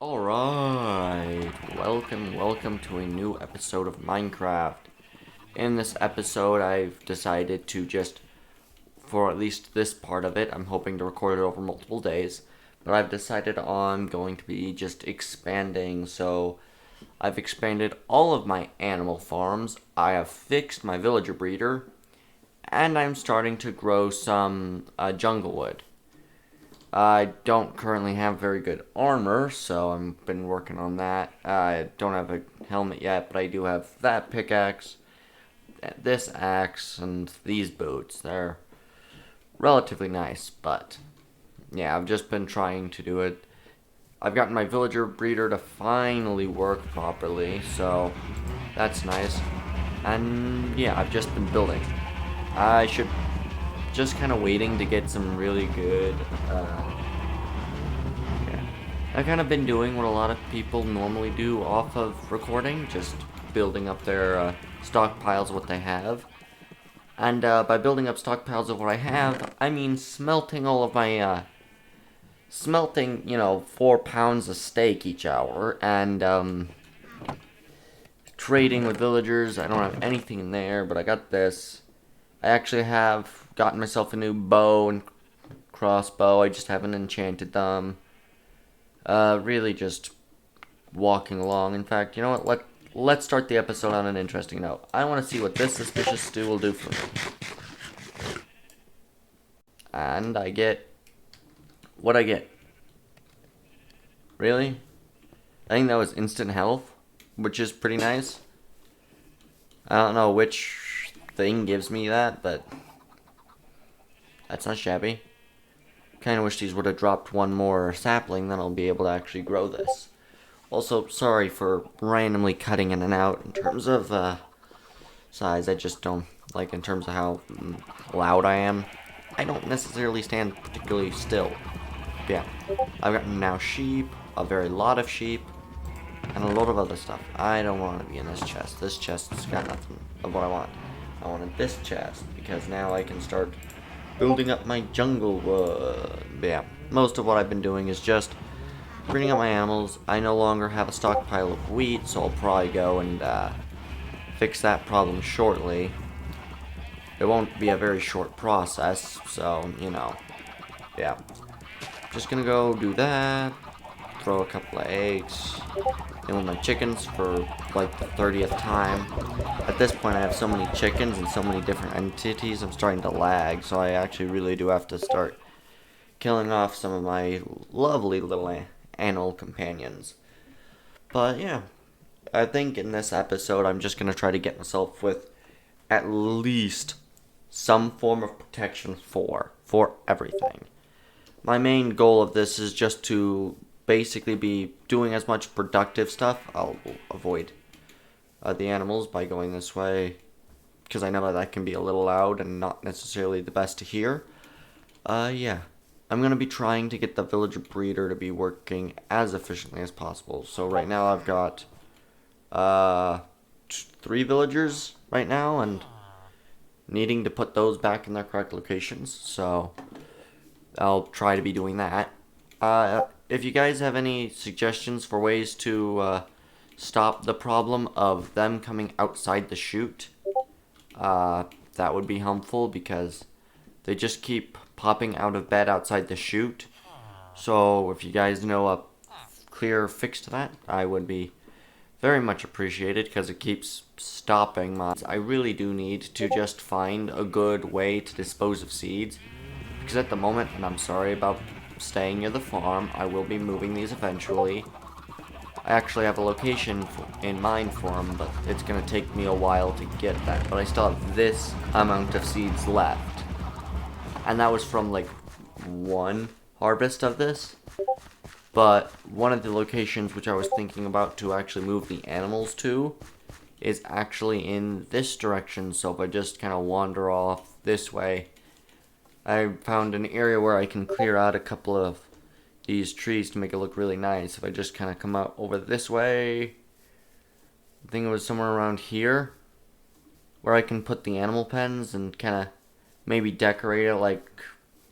Alright, welcome to a new episode of Minecraft. In this episode, I've decided to just, for at least this part of it, I'm hoping to record it over multiple days, but I've decided on going to be just expanding, so I've expanded all of my animal farms, I have fixed my villager breeder, and I'm starting to grow some jungle wood. I don't currently have very good armor, so I've been working on that. I don't have a helmet yet, but I do have that pickaxe, this axe, and these boots. They're relatively nice, but yeah, I've just been trying to do it. I've gotten my villager breeder to finally work properly, so that's nice. And yeah, I've just been building. I should just kind of waiting to get some really good yeah. I've kind of been doing what a lot of people normally do off of recording, just building up their stockpiles of what they have. And by building up stockpiles of what I have, I mean smelting all of my, smelting, 4 pounds of steak each hour, and trading with villagers. I don't have anything in there, but I got this. I actually have gotten myself a new bow and crossbow. I just haven't enchanted them. Really just walking along. In fact, you know what? Let's start the episode on an interesting note. I want to see what this suspicious stew will do for me. And I get what I get. Really? I think that was instant health, which is pretty nice. I don't know which thing gives me that, but that's not shabby. Kind of wish these would have dropped one more sapling, then I'll be able to actually grow this. Also, sorry for randomly cutting in and out in terms of size. I just don't like in terms of how loud I am. I don't necessarily stand particularly still. But yeah, I've got now sheep, a very lot of sheep, and a lot of other stuff. I don't want to be in this chest. This chest's got nothing of what I want. I wanted this chest because now I can start building up my jungle wood. But yeah, most of what I've been doing is just breeding up my animals. I no longer have a stockpile of wheat, so I'll probably go and fix that problem shortly. It won't be a very short process, so, yeah. Just gonna go do that, throw a couple of eggs in with my chickens for like the 30th time. At this point I have so many chickens and so many different entities, I'm starting to lag, so I actually really do have to start killing off some of my lovely little animal companions. But yeah, I think in this episode I'm just going to try to get myself with at least some form of protection for everything. My main goal of this is just to basically be doing as much productive stuff. I'll avoid the animals by going this way, because I know that can be a little loud and not necessarily the best to hear. Yeah. I'm going to be trying to get the villager breeder to be working as efficiently as possible. So right now I've got 3 villagers right now, and needing to put those back in their correct locations. So I'll try to be doing that. If you guys have any suggestions for ways to stop the problem of them coming outside the chute, that would be helpful, because they just keep popping out of bed outside the chute. So if you guys know a clear fix to that, I would be very much appreciated, because it keeps stopping my... I really do need to just find a good way to dispose of seeds, because at the moment, and I'm sorry about staying near the farm, I will be moving these eventually. I actually have a location in mind for them, but it's going to take me a while to get that. But I still have this amount of seeds left. And that was from like one harvest of this. But one of the locations which I was thinking about to actually move the animals to is actually in this direction. So if I just kind of wander off this way, I found an area where I can clear out a couple of these trees to make it look really nice. If I just kind of come out over this way, I think it was somewhere around here, where I can put the animal pens and kind of maybe decorate it like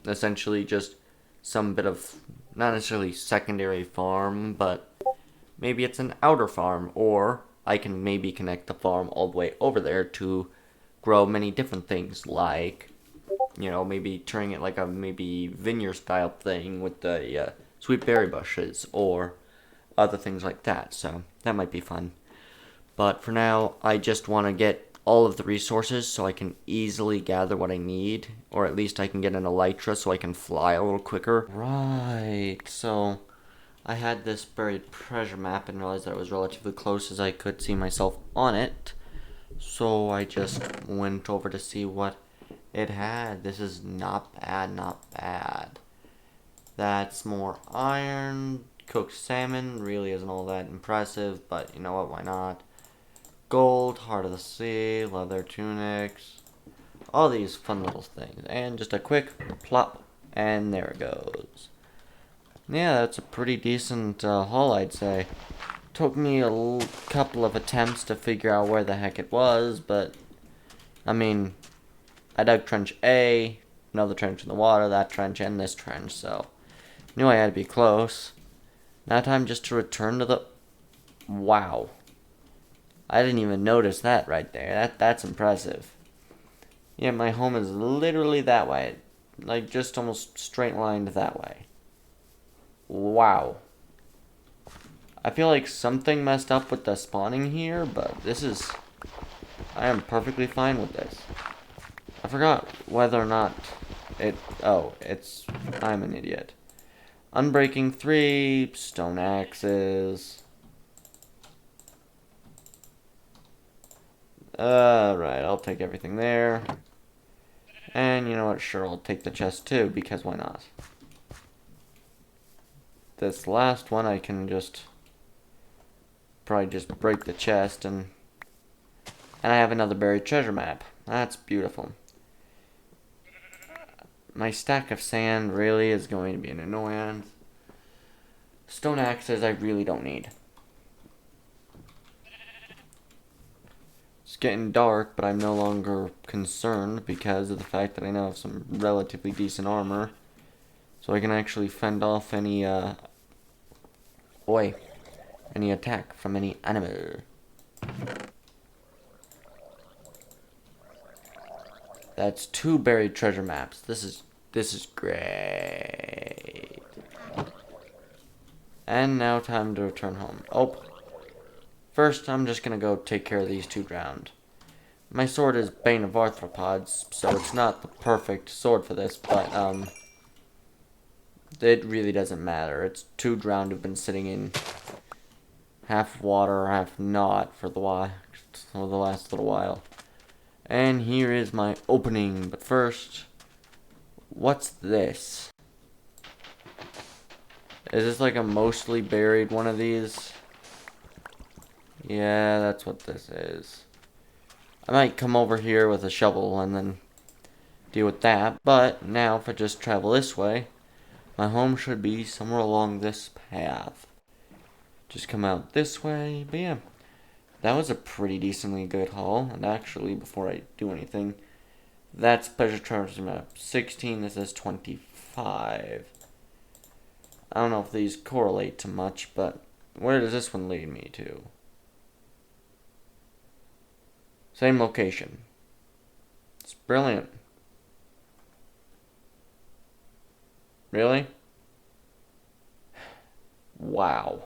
essentially just some bit of, not necessarily secondary farm, but maybe it's an outer farm, or I can maybe connect the farm all the way over there to grow many different things, like, maybe turning it like a maybe vineyard style thing with the sweet berry bushes or other things like that. So that might be fun. But for now, I just want to get all of the resources so I can easily gather what I need, or at least I can get an elytra so I can fly a little quicker. Right, so I had this buried treasure map and realized that it was relatively close as I could see myself on it. So I just went over to see what it had. This is not bad, not bad. That's more iron. Cooked salmon really isn't all that impressive, but you know what, why not? Gold, heart of the sea, leather tunics, all these fun little things. And just a quick plop, and there it goes. Yeah, that's a pretty decent haul, I'd say. Took me a couple of attempts to figure out where the heck it was, but I mean, I dug trench A, another trench in the water, that trench, and this trench, so knew I had to be close. Now time just to return to the... Wow. I didn't even notice that right there. That's impressive. Yeah, my home is literally that way. Like, just almost straight lined that way. Wow. I feel like something messed up with the spawning here, but this is... I am perfectly fine with this. I forgot whether or not it... Oh, it's... I'm an idiot. Unbreaking 3, stone axes... Right, I'll take everything there. And you know what, sure, I'll take the chest too, because why not? This last one I can just... probably just break the chest and I have another buried treasure map. That's beautiful. My stack of sand really is going to be an annoyance. Stone axes I really don't need. It's getting dark, but I'm no longer concerned because of the fact that I now have some relatively decent armor. So I can actually fend off any, any attack from any animal. That's 2 buried treasure maps. This is great. And now time to return home. Oh. First, I'm just gonna go take care of these 2 drowned. My sword is Bane of Arthropods, so it's not the perfect sword for this, but, it really doesn't matter. It's 2 drowned who've been sitting in half water, half not for the last little while. And here is my opening, but first, what's this? Is this like a mostly buried one of these? Yeah, that's what this is. I might come over here with a shovel and then deal with that, but now if I just travel this way, my home should be somewhere along this path. Just come out this way, but yeah. That was a pretty decently good haul, and actually, before I do anything, that's Pleasure Treasure Map 16, this is 25. I don't know if these correlate to much, but where does this one lead me to? Same location. It's brilliant. Really? Wow.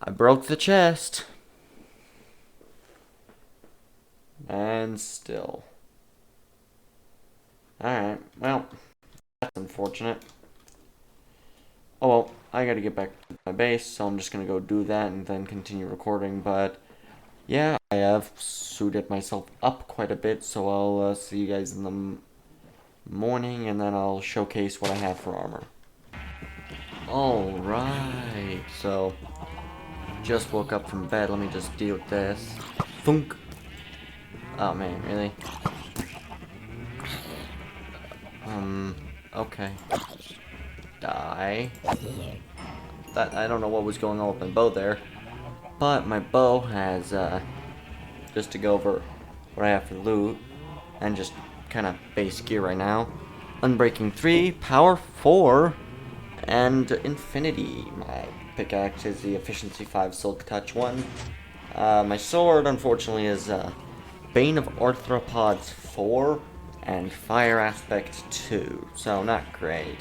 I broke the chest. And still. Alright, well, that's unfortunate. Oh well, I gotta get back to my base, so I'm just gonna go do that and then continue recording, but yeah, I have suited myself up quite a bit, so I'll see you guys in the morning, and then I'll showcase what I have for armor. Alright, so just woke up from bed, let me just deal with this. Thunk! Oh man, really? Okay. Die. That, I don't know what was going on with my bow there. But my bow has, just to go over what I have for loot, and just kind of base gear right now. Unbreaking 3, power 4, And Infinity. My pickaxe is the Efficiency 5 Silk Touch one. My sword, unfortunately, is Bane of Arthropods 4 and Fire Aspect 2, so not great.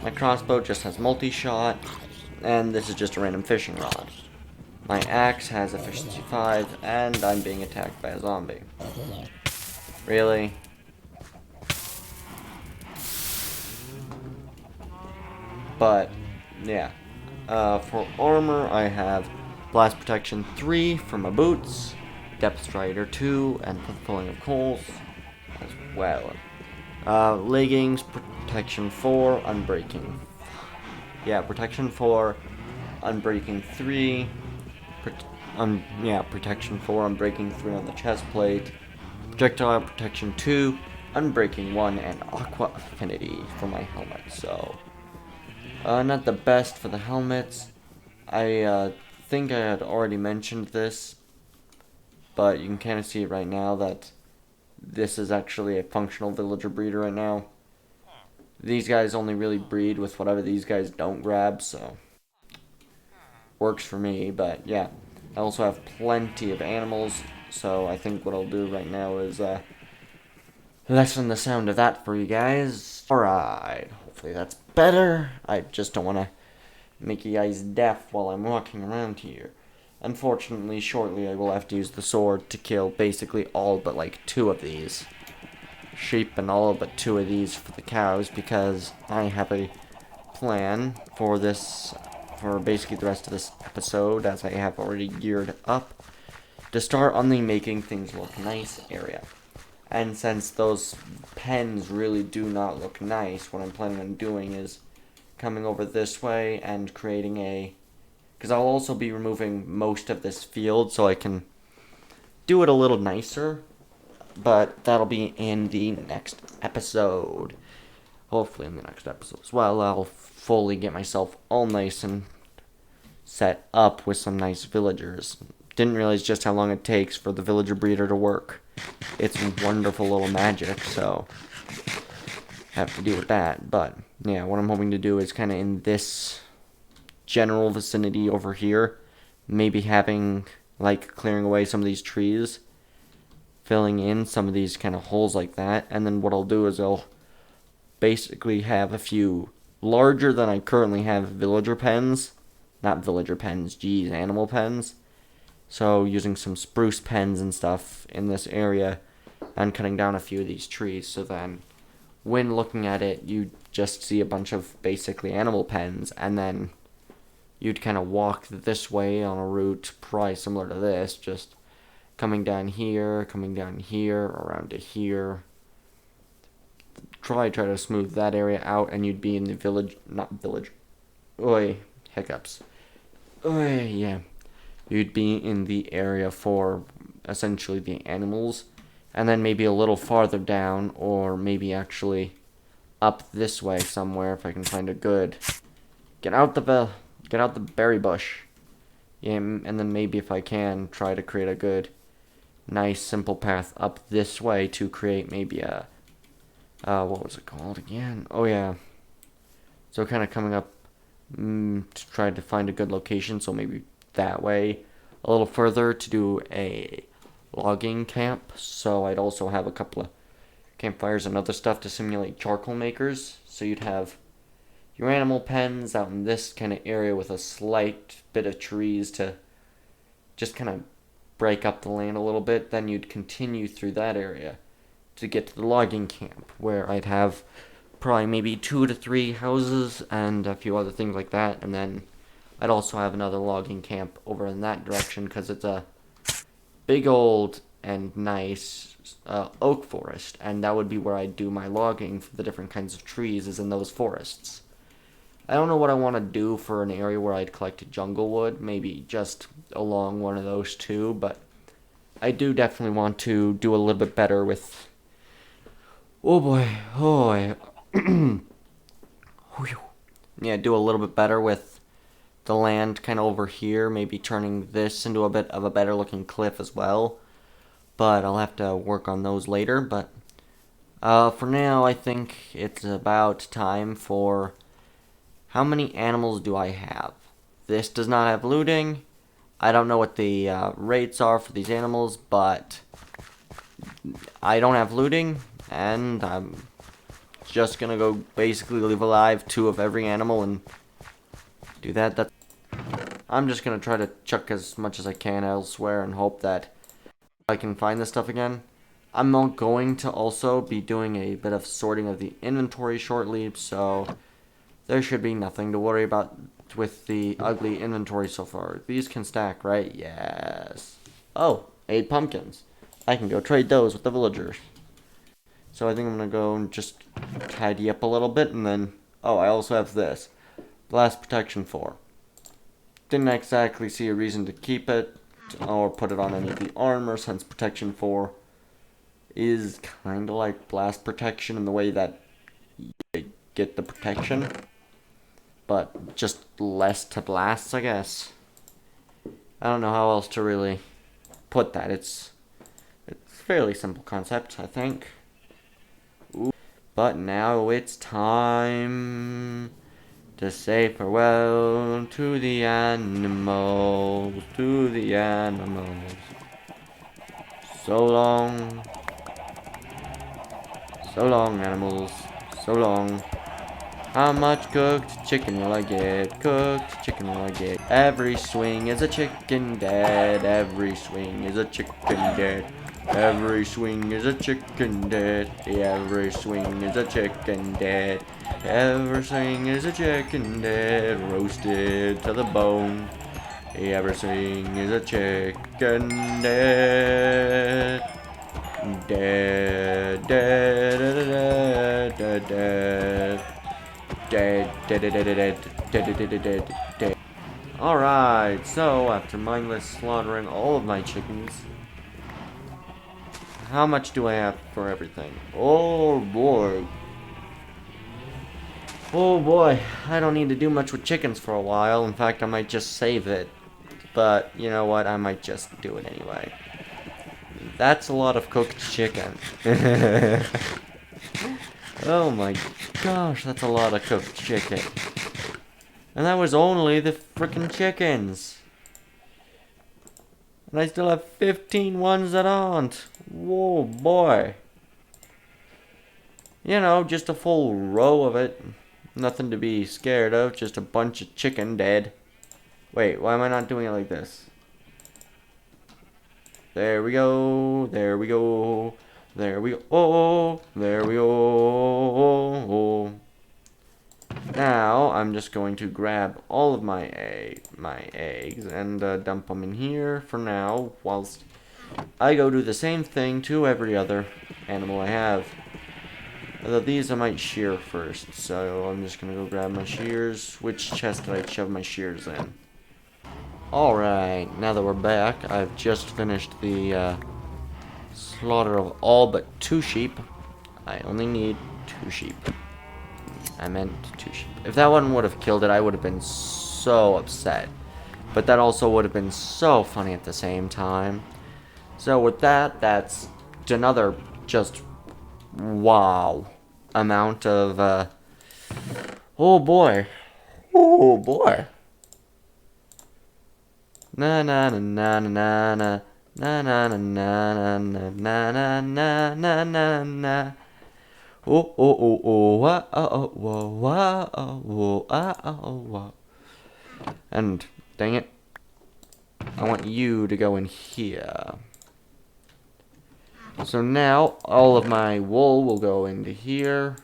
My crossbow just has multi-shot, and this is just a random fishing rod. My axe has Efficiency 5, and I'm being attacked by a zombie. Really? But, yeah. For armor, I have Blast Protection 3 for my boots, Depth Strider 2, and Fulfilling of Coals as well. Leggings, Protection 4, Unbreaking. Yeah, Protection 4, Unbreaking 3. Protection 4, Unbreaking 3 on the chest plate. Projectile Protection 2, Unbreaking 1, and Aqua Affinity for my helmet. So, not the best for the helmets. I think I had already mentioned this, but you can kind of see it right now that this is actually a functional villager breeder right now. These guys only really breed with whatever these guys don't grab, so works for me. But yeah, I also have plenty of animals, so I think what I'll do right now is lessen the sound of that for you guys. Alright, hopefully that's better. I just don't want to make you guys deaf while I'm walking around here. Unfortunately, shortly I will have to use the sword to kill basically all but like 2 of these sheep and all but 2 of these for the cows, because I have a plan for this, for basically the rest of this episode, as I have already geared up, to start on the making things look nice area. And since those pens really do not look nice, what I'm planning on doing is coming over this way and creating a, because I'll also be removing most of this field so I can do it a little nicer, but that'll be in the next episode. Hopefully in the next episode as well, I'll fully get myself all nice and set up with some nice villagers. Didn't realize just how long it takes for the villager breeder to work. It's wonderful little magic, so have to deal with that. But yeah, what I'm hoping to do is kind of in this general vicinity over here, maybe having, like, clearing away some of these trees, filling in some of these kind of holes like that, and then what I'll do is I'll basically have a few larger than I currently have villager pens. Not villager pens, geez, animal pens. So using some spruce pens and stuff in this area and cutting down a few of these trees, so then when looking at it you just see a bunch of basically animal pens, and then you'd kind of walk this way on a route probably similar to this, just coming down here, around to here. Try to smooth that area out, and you'd be in the village, not village. Oi, hiccups. Oi, yeah. You'd be in the area for essentially the animals, and then maybe a little farther down, or maybe actually up this way somewhere if I can find a good. Get out the berry bush. Yeah, and then maybe if I can try to create a good, nice simple path up this way to create maybe a what was it called again? Oh yeah. So kind of coming up to try to find a good location, so maybe that way a little further to do a logging camp, so I'd also have a couple of campfires and other stuff to simulate charcoal makers. So you'd have your animal pens out in this kind of area with a slight bit of trees to just kind of break up the land a little bit. Then you'd continue through that area to get to the logging camp, where I'd have probably maybe 2 to 3 houses and a few other things like that, and then I'd also have another logging camp over in that direction, because it's a big old and nice oak forest, and that would be where I'd do my logging for the different kinds of trees, is in those forests. I don't know what I want to do for an area where I'd collect jungle wood, maybe just along one of those two, but I do definitely want to do a little bit better with, oh boy, yeah, do a little bit better with the land kind of over here, maybe turning this into a bit of a better looking cliff as well, but I'll have to work on those later. But for now, I think it's about time for How many animals do I have? This does not have looting. I don't know what the rates are for these animals, but I don't have looting, and I'm just gonna go basically leave alive 2 of every animal and do that. I'm just gonna try to chuck as much as I can elsewhere and hope that I can find this stuff again. I'm going to also be doing a bit of sorting of the inventory shortly, so there should be nothing to worry about with the ugly inventory so far. These can stack, right? Yes. Oh, 8 pumpkins. I can go trade those with the villagers. So I think I'm going to go and just tidy up a little bit, and then... Oh, I also have this. Blast Protection 4. Didn't exactly see a reason to keep it, or put it on any of the armor, since Protection 4 is kind of like Blast Protection in the way that you get the protection, but just less to blasts, I guess. I don't know how else to really put that. It's a fairly simple concept, I think. Ooh. But now it's time to say farewell to the animals, So long. So long, animals. So long. How much cooked chicken will I get? Cooked chicken will I get? Every swing is a chicken dead. Every swing is a chicken dead. Every swing is a chicken dead. Every swing is a chicken dead. Every swing is a chicken dead. Roasted to the bone. Every swing is a chicken dead. Dead, dead, dead, dead, dead. Dead. Alright, so after mindless slaughtering all of my chickens, how much do I have for everything? Oh boy. Oh boy, I don't need to do much with chickens for a while. In fact, I might just save it. But, you know what, I might just do it anyway. That's a lot of cooked chicken. Oh my gosh, that's a lot of cooked chicken. And that was only the frickin' chickens. And I still have 15 ones that aren't. Whoa, boy. You know, just a full row of it. Nothing to be scared of, just a bunch of chicken dead. Wait, why am I not doing it like this? There we go, there we go. There we go. Oh, there we go. Now I'm just going to grab all of my eggs and dump them in here for now, whilst I go do the same thing to every other animal I have. Although these I might shear first, so I'm just gonna go grab my shears. Which chest did I shove my shears in? Alright, now that we're back, I've just finished the slaughter of all but 2 sheep. I only need 2 sheep. I meant 2 sheep. If that one would have killed it, I would have been so upset. But that also would have been so funny at the same time. So with that, that's another just wow amount of oh boy. Oh boy. Na na na na na na. Na na na na na na na na na na na. Oh oh oh oh wah oh whoa wah oh whoa ah oh whoa. And dang it, I want you to go in here. So now all of my wool will go into here.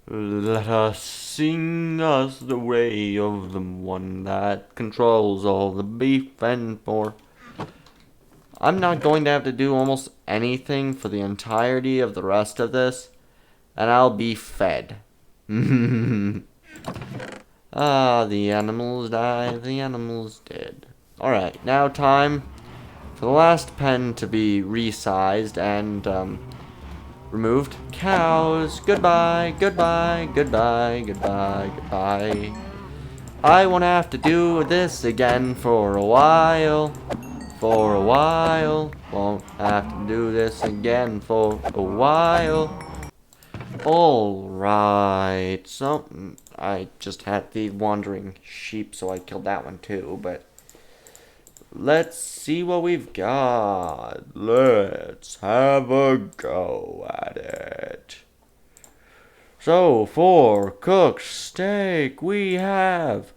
Let us sing us the way of the one that controls all the beef and pork. I'm not going to have to do almost anything for the entirety of the rest of this, and I'll be fed. Ah, the animals die, the animals dead. Alright, now time for the last pen to be resized and removed. Cows, goodbye, goodbye, goodbye, goodbye, goodbye. I won't have to do this again for a while. For a while. Won't have to do this again for a while. Alright, so I just had the wandering sheep, so I killed that one too, but let's see what we've got. Let's have a go at it. So, for cooked steak, we have...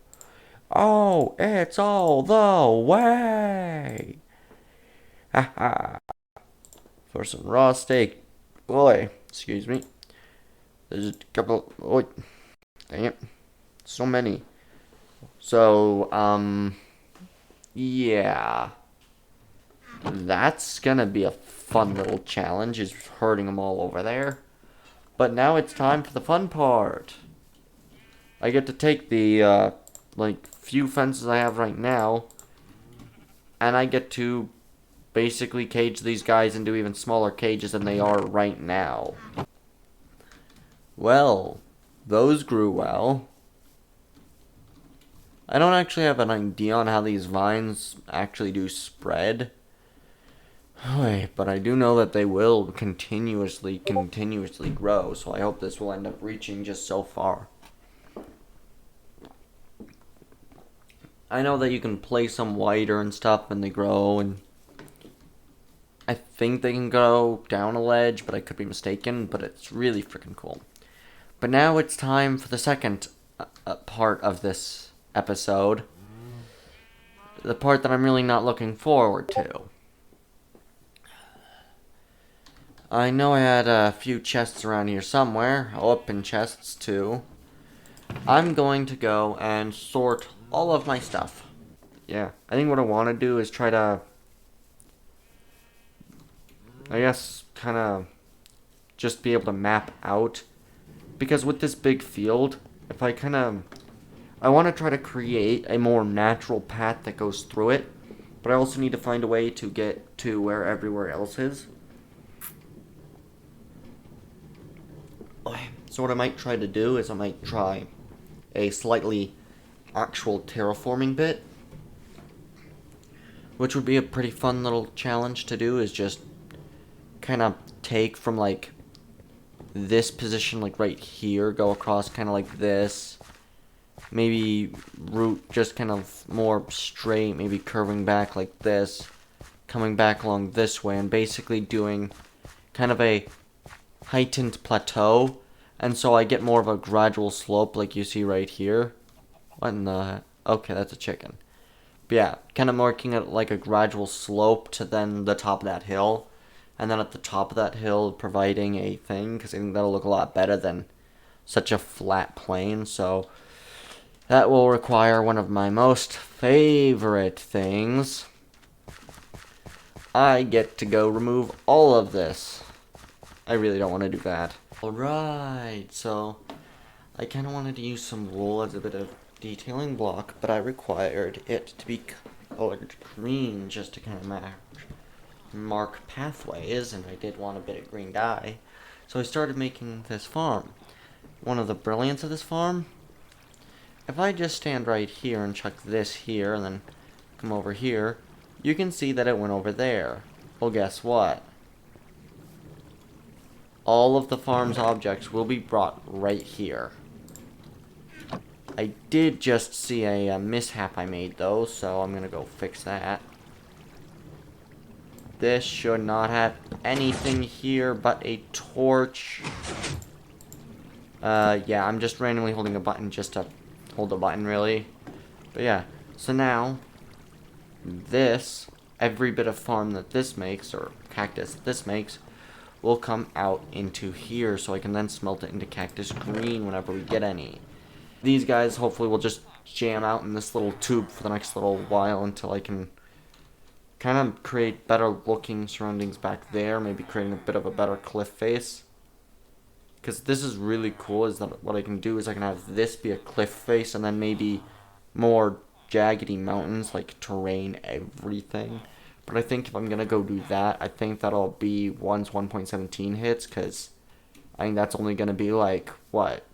Oh, it's all the way! Haha. For some raw steak... Boy, excuse me. There's a couple... Oh, dang it. So many. So, yeah. That's gonna be a fun little challenge, is herding them all over there. But now it's time for the fun part. I get to take the, few fences I have right now, and I get to basically cage these guys into even smaller cages than they are right now. Well, those grew well. I don't actually have an idea on how these vines actually do spread. But I do know that they will continuously grow, so I hope this will end up reaching just so far. I know that you can place them wider and stuff and they grow, and I think they can go down a ledge, but I could be mistaken, but it's really freaking cool. But now it's time for the second part of this episode. The part that I'm really not looking forward to. I know I had a few chests around here somewhere, open chests too. I'm going to go and sort all of my stuff. Yeah, I think what I want to do is try to, I guess, kind of just be able to map out. Because with this big field, if I I want to try to create a more natural path that goes through it. But I also need to find a way to get to where everywhere else is. So what I might try to do is I might try a slightly actual terraforming bit, which would be a pretty fun little challenge to do, is just kind of take from like this position, like right here, go across kind of like this, maybe route just kind of more straight, maybe curving back like this, coming back along this way, and basically doing kind of a heightened plateau, and so I get more of a gradual slope like you see right here. What in the... Okay, that's a chicken. But yeah, kind of marking it like a gradual slope to then the top of that hill, and then at the top of that hill providing a thing, because I think that'll look a lot better than such a flat plane. So that will require one of my most favorite things. I get to go remove all of this. I really don't want to do that. Alright, so I kind of wanted to use some wool as a bit of detailing block, but I required it to be colored green just to kind of mark pathways, and I did want a bit of green dye. So I started making this farm. One of the brilliance of this farm, if I just stand right here and chuck this here and then come over here, you can see that it went over there. Well, guess what? All of the farm's objects will be brought right here. I did just see a mishap I made though, so I'm gonna go fix that. This should not have anything here but a torch. Yeah, I'm just randomly holding a button just to hold the button, really. But yeah, so now, every bit of farm that this makes, or cactus that this makes, will come out into here, so I can then smelt it into cactus green whenever we get any. These guys hopefully will just jam out in this little tube for the next little while until I can kind of create better looking surroundings back there, maybe creating a bit of a better cliff face. Because this is really cool, is that what I can do is I can have this be a cliff face and then maybe more jaggedy mountains, like terrain everything. But I think if I'm going to go do that, I think that'll be once 1.17 hits, because I think that's only going to be like, what,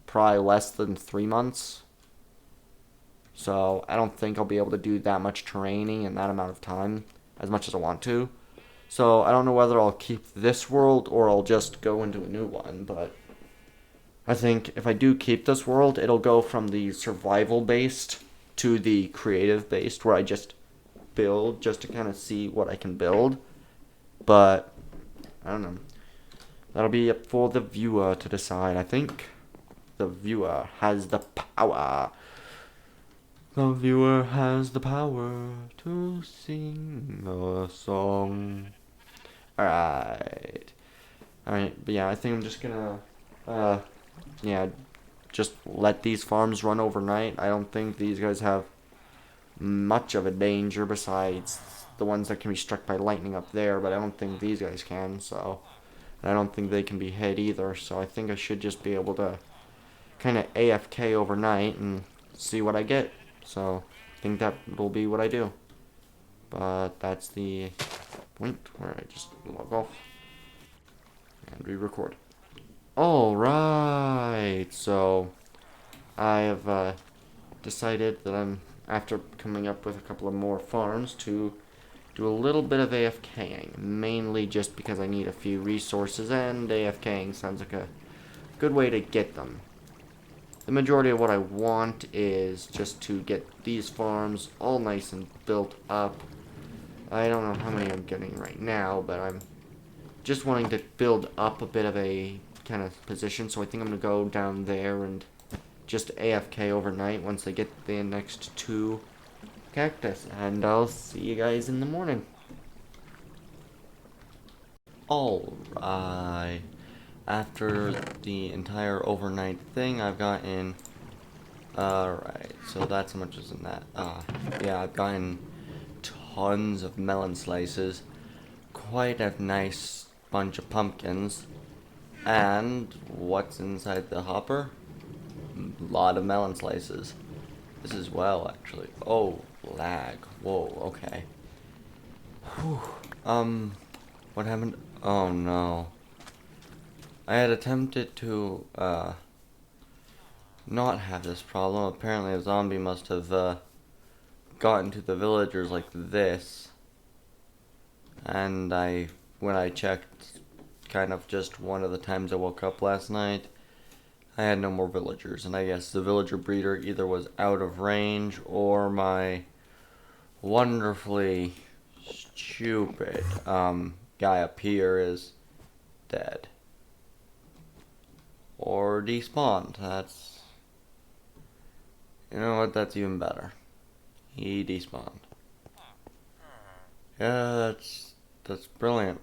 probably less than 3 months. So I don't think I'll be able to do that much terraining in that amount of time, as much as I want to. So I don't know whether I'll keep this world or I'll just go into a new one, but I think if I do keep this world, it'll go from the survival based to the creative based where I just build just to kind of see what I can build. But I don't know. That'll be up for the viewer to decide. I think the viewer has the power. The viewer has the power to sing a song. Alright. Alright, but yeah, I think I'm just gonna, yeah, just let these farms run overnight. I don't think these guys have much of a danger besides the ones that can be struck by lightning up there, but I don't think these guys can, so. And I don't think they can be hit either, so I think I should just be able to kind of AFK overnight and see what I get. So I think that will be what I do. But that's the point where I just log off and re-record. Alright, so I have decided that I'm, after coming up with a couple of more farms, to do a little bit of AFKing, mainly just because I need a few resources, and AFKing sounds like a good way to get them. The majority of what I want is just to get these farms all nice and built up. I don't know how many I'm getting right now, but I'm just wanting to build up a bit of a kind of position, so I think I'm going to go down there and just AFK overnight once I get the next 2 cactus, and I'll see you guys in the morning. Alright, after the entire overnight thing, I've gotten, alright, so that's how much is in that. Yeah, I've gotten tons of melon slices, quite a nice bunch of pumpkins, and what's inside the hopper? A lot of melon slices. This as well, actually. Oh, lag. Whoa, okay. Whew. What happened? Oh no. I had attempted to, not have this problem. Apparently a zombie must have, gotten to the villagers like this. And when I checked, kind of just one of the times I woke up last night, I had no more villagers. And I guess the villager breeder either was out of range or my wonderfully stupid, guy up here is dead. Or despawned. That's, you know what, that's even better. He despawned. Yeah, that's brilliant.